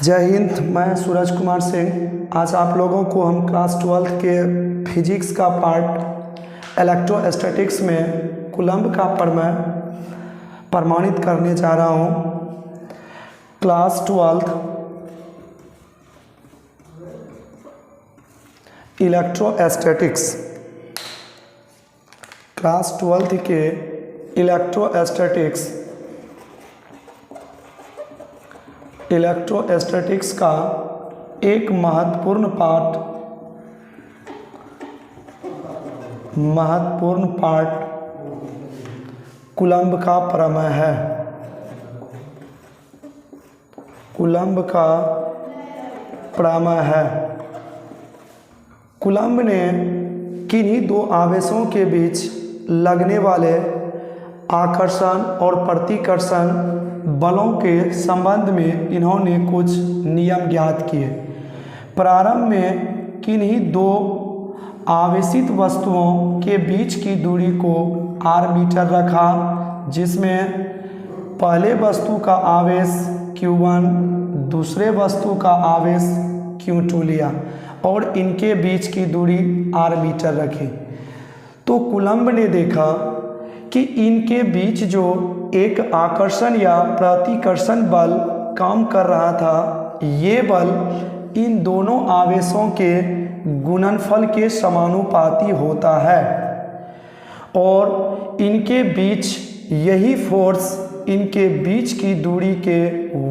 जय हिंद। मैं सूरज कुमार सिंह। आज आप लोगों को हम क्लास 12th के फिजिक्स का पार्ट इलेक्ट्रोस्टैटिक्स में कूलम्ब का प्रमेय प्रमाणित करने जा रहा हूँ। Class 12th electrostatics, class 12th के इलेक्ट्रोस्टैटिक्स का एक महत्वपूर्ण पार्ट कूलम्ब का प्रमेय है। कूलम्ब का प्रमेय है। कूलम्ब ने किन्हीं दो आवेशों के बीच लगने वाले आकर्षण और प्रतिकर्षण बलों के संबंध में इन्होंने कुछ नियम ज्ञात किए। प्रारंभ में किन्हीं दो आवेशित वस्तुओं के बीच की दूरी को r मीटर रखा, जिसमें पहले वस्तु का आवेश q1 दूसरे वस्तु का आवेश q2 लिया और इनके बीच की दूरी r मीटर रखी। तो कूलम्ब ने देखा कि इनके बीच जो एक आकर्षण या प्रतिकर्षण बल काम कर रहा था, ये बल इन दोनों आवेशों के गुणनफल के समानुपाती होता है और इनके बीच यही फोर्स इनके बीच की दूरी के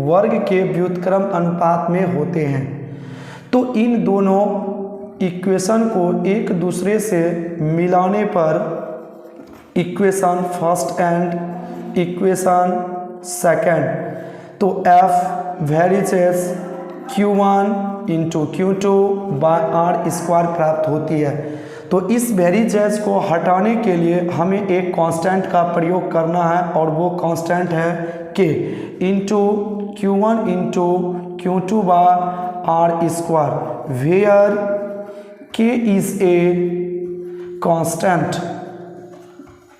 वर्ग के व्युत्क्रम अनुपात में होते हैं। तो इन दोनों इक्वेशन को एक दूसरे से मिलाने पर equation first and equation second, तो F varies Q1 into Q2 by R square प्राप्त होती है। तो इस वेरीजेस को हटाने के लिए हमें एक कांस्टेंट का प्रयोग करना है और वो कांस्टेंट है K into Q1 into Q2 by R square, where K is a constant.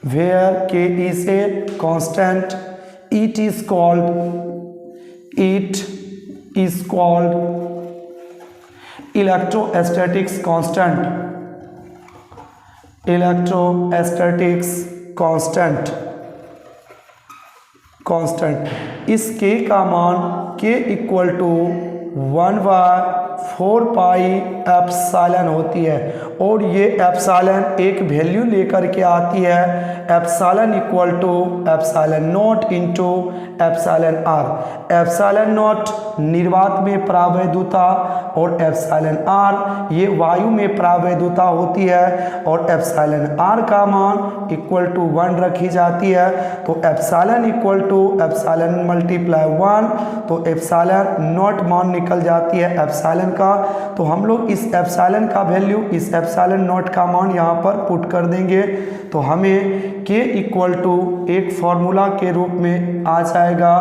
Where K is a constant, it is called electrostatics constant। इस K का मान K equal to 1/4 pi epsilon होती है और ये एप्सिलॉन एक value लेकर के आती है, epsilon equal to epsilon naught into epsilon R. Epsilon naught निर्वात में प्रावैधुता और एप्सिलॉन आर ये वायु में प्रावैधुता होती है और एप्सिलॉन आर का मान इक्वल टू 1 रखी जाती है। तो epsilon equal to epsilon multiply 1, तो एप्सिलॉन नॉट मान निकल जाती है एप्सिलॉन का। तो हम लोग इस एप्सिलॉन का वैल्यू इस एप्सिलॉन नॉट का मान यहाँ पर पुट कर देंगे, तो हमें K इक्वल टू एक फॉर्मूला के रूप में आ जाएगा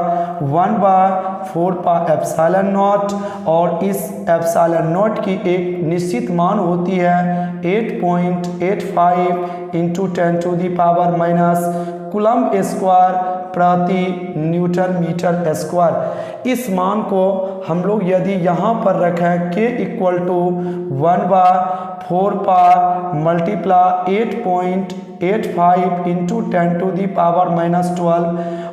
1/4 पाई एप्सिलॉन नॉट और इस एप्सिलॉन नॉट की एक निश्चित मान होती है 8.85 into 10 to the power minus coulomb square प्रति न्यूटन मीटर स्क्वायर। इस मान को हम लोग यदि यहाँ पर रखें K equal to 1/4 pi multiply 8.85 into 10 to the power minus 12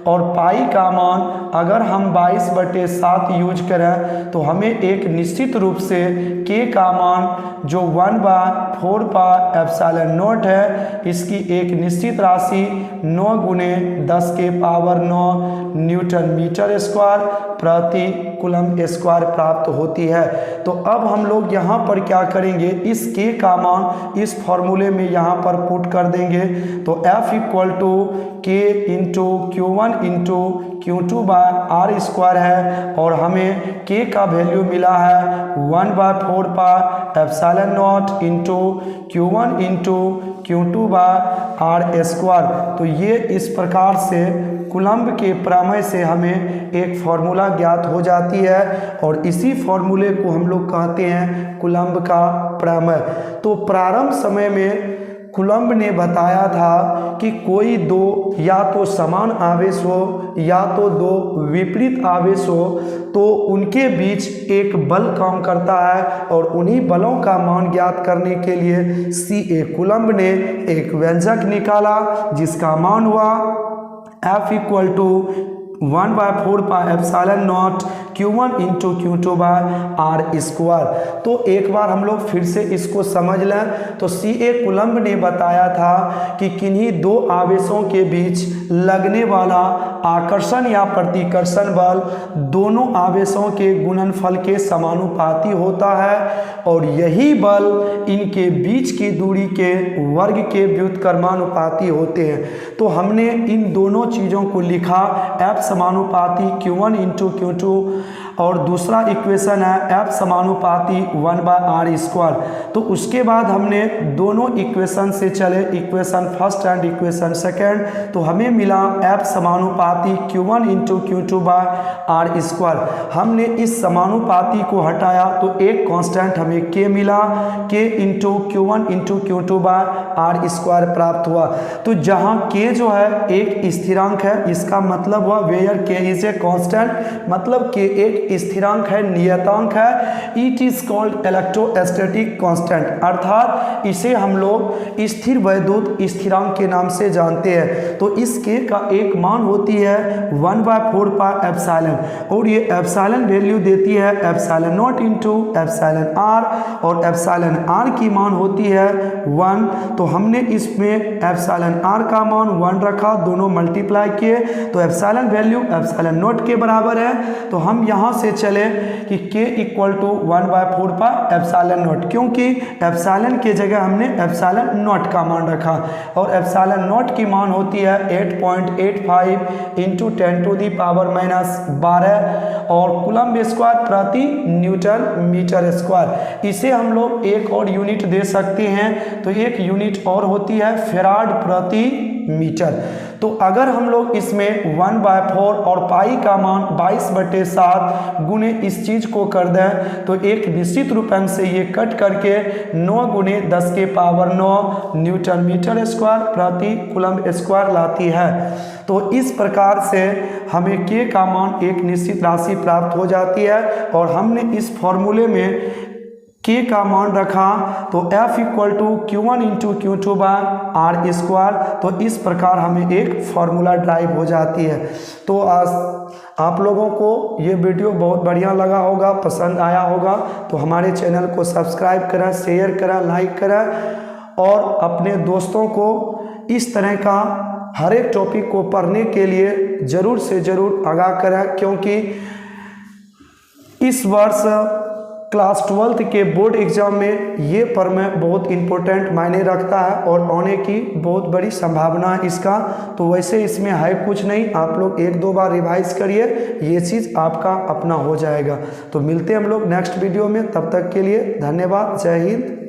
और पाई का मान अगर हम 22/7 यूज करें तो हमें एक निश्चित रूप से K का मान जो 1/4 पाई एप्सिलॉन नॉट है, इसकी एक निश्चित राशि 9 गुणे 10 के पावर 9 न्यूटन मीटर स्क्वायर प्रति कूलम्ब स्क्वायर प्राप्त होती है। तो अब हम लोग यहाँ पर क्या करेंगे, इस K का मान इस फॉर्मूले में यहाँ पर पुट कर देंगे। तो F equal to K into Q1 into Q2 by R square है और हमें K का वैल्यू मिला है 1/4 pi epsilon naught into Q1 into Q2 by R square. तो ये इस प्रकार से कूलम्ब के प्रमेय से हमें एक फॉर्मूला ज्ञात हो जाती है और इसी फॉर्मूले को हम लोग कहते हैं कूलम्ब का प्रमेय। तो प्रारंभ समय में कूलम्ब ने बताया था कि कोई दो या तो समान आवेश हो या तो दो विपरीत आवेश हो तो उनके बीच एक बल काम करता है, और उन्हीं बलों का मान ज्ञात करने के लिए सी.ए. कूलम्ब ने एक व्यंजक निकाला जिसका मान हुआ F equal to 1/4πε0 Q1 into Q2/r²। तो एक बार हम लोग फिर से इसको समझ लें। तो सी.ए. कूलम्ब ने बताया था कि किन्हीं दो आवेशों के बीच लगने वाला आकर्षण या प्रतिकर्षण बल दोनों आवेशों के गुणनफल के समानुपाती होता है, और यही बल इनके बीच की दूरी के वर्ग के व्युत्क्रमानुपाती होते हैं। तो हमने इन दोनों चीज़ों को लिखा, F समानुपाती Q1 इंटू Q2, और दूसरा इक्वेशन है F समानुपाती 1/r²। तो उसके बाद हमने दोनों इक्वेशन से चले, equation first and equation second, तो हमें मिला F समानुपाती Q1 इंटू Q2/r²। हमने इस समानुपाती को हटाया तो एक कांस्टेंट हमें K मिला, K into Q1 into Q2/r² प्राप्त हुआ। तो जहाँ K जो है एक स्थिरांक है, इसका मतलब हुआ where K is a constant, मतलब K एक स्थिरांक है, नियतांक है। It is called electrostatic constant, अर्थात इसे हम लोग स्थिर वैद्युत स्थिरांक के नाम से जानते हैं। तो इस K का एक मान होती है 1/4πε, और ये एप्सिलॉन वैल्यू देती है ε0 इंटू εr, और εr की मान होती है 1। तो हमने इसमें εr का मान 1 रखा, दोनों मल्टीप्लाई किए तो एप्सिलॉन वैल्यू ε0 के बराबर है। तो हम यहाँ से चले कि K इक्वल टू 1/4πε0, क्योंकि एप्सिलॉन के जगह हमने ε0 का मान रखा, और ε0 की मान होती है 8.85 इंटू 10⁻⁻12 और कूलम्ब स्क्वायर प्रति न्यूटन मीटर स्क्वायर। इसे हम लोग एक और यूनिट दे सकते हैं, तो एक यूनिट और होती है फैराड प्रति मीटर। तो अगर हम लोग इसमें 1/4 और पाई का मान 22/7 गुने इस चीज को कर दें तो एक निश्चित रूपांक से ये कट करके 9 गुने 10⁻9 न्यूटन मीटर स्क्वायर प्रति कूलम्ब स्क्वायर लाती है। तो इस प्रकार से हमें K का मान एक निश्चित राशि प्राप्त हो जाती है, और हमने इस फॉर्मूले में K का मान रखा तो F equal to Q1 into Q2/r²। तो इस प्रकार हमें एक फॉर्मूला ड्राइव हो जाती है। तो आज आप लोगों को ये वीडियो बहुत बढ़िया लगा होगा, पसंद आया होगा, तो हमारे चैनल को सब्सक्राइब करें, शेयर करें, लाइक करें, और अपने दोस्तों को इस तरह का हर एक टॉपिक को पढ़ने के लिए ज़रूर से ज़रूर आगाह करें, क्योंकि इस वर्ष क्लास 12th के बोर्ड एग्जाम में ये प्रमेय बहुत इम्पोर्टेंट मायने रखता है और आने की बहुत बड़ी संभावना है इसका। तो वैसे इसमें है कुछ नहीं, आप लोग 1-2 बार रिवाइज करिए, ये चीज़ आपका अपना हो जाएगा। तो मिलते हैं हम लोग नेक्स्ट वीडियो में, तब तक के लिए धन्यवाद, जय हिंद।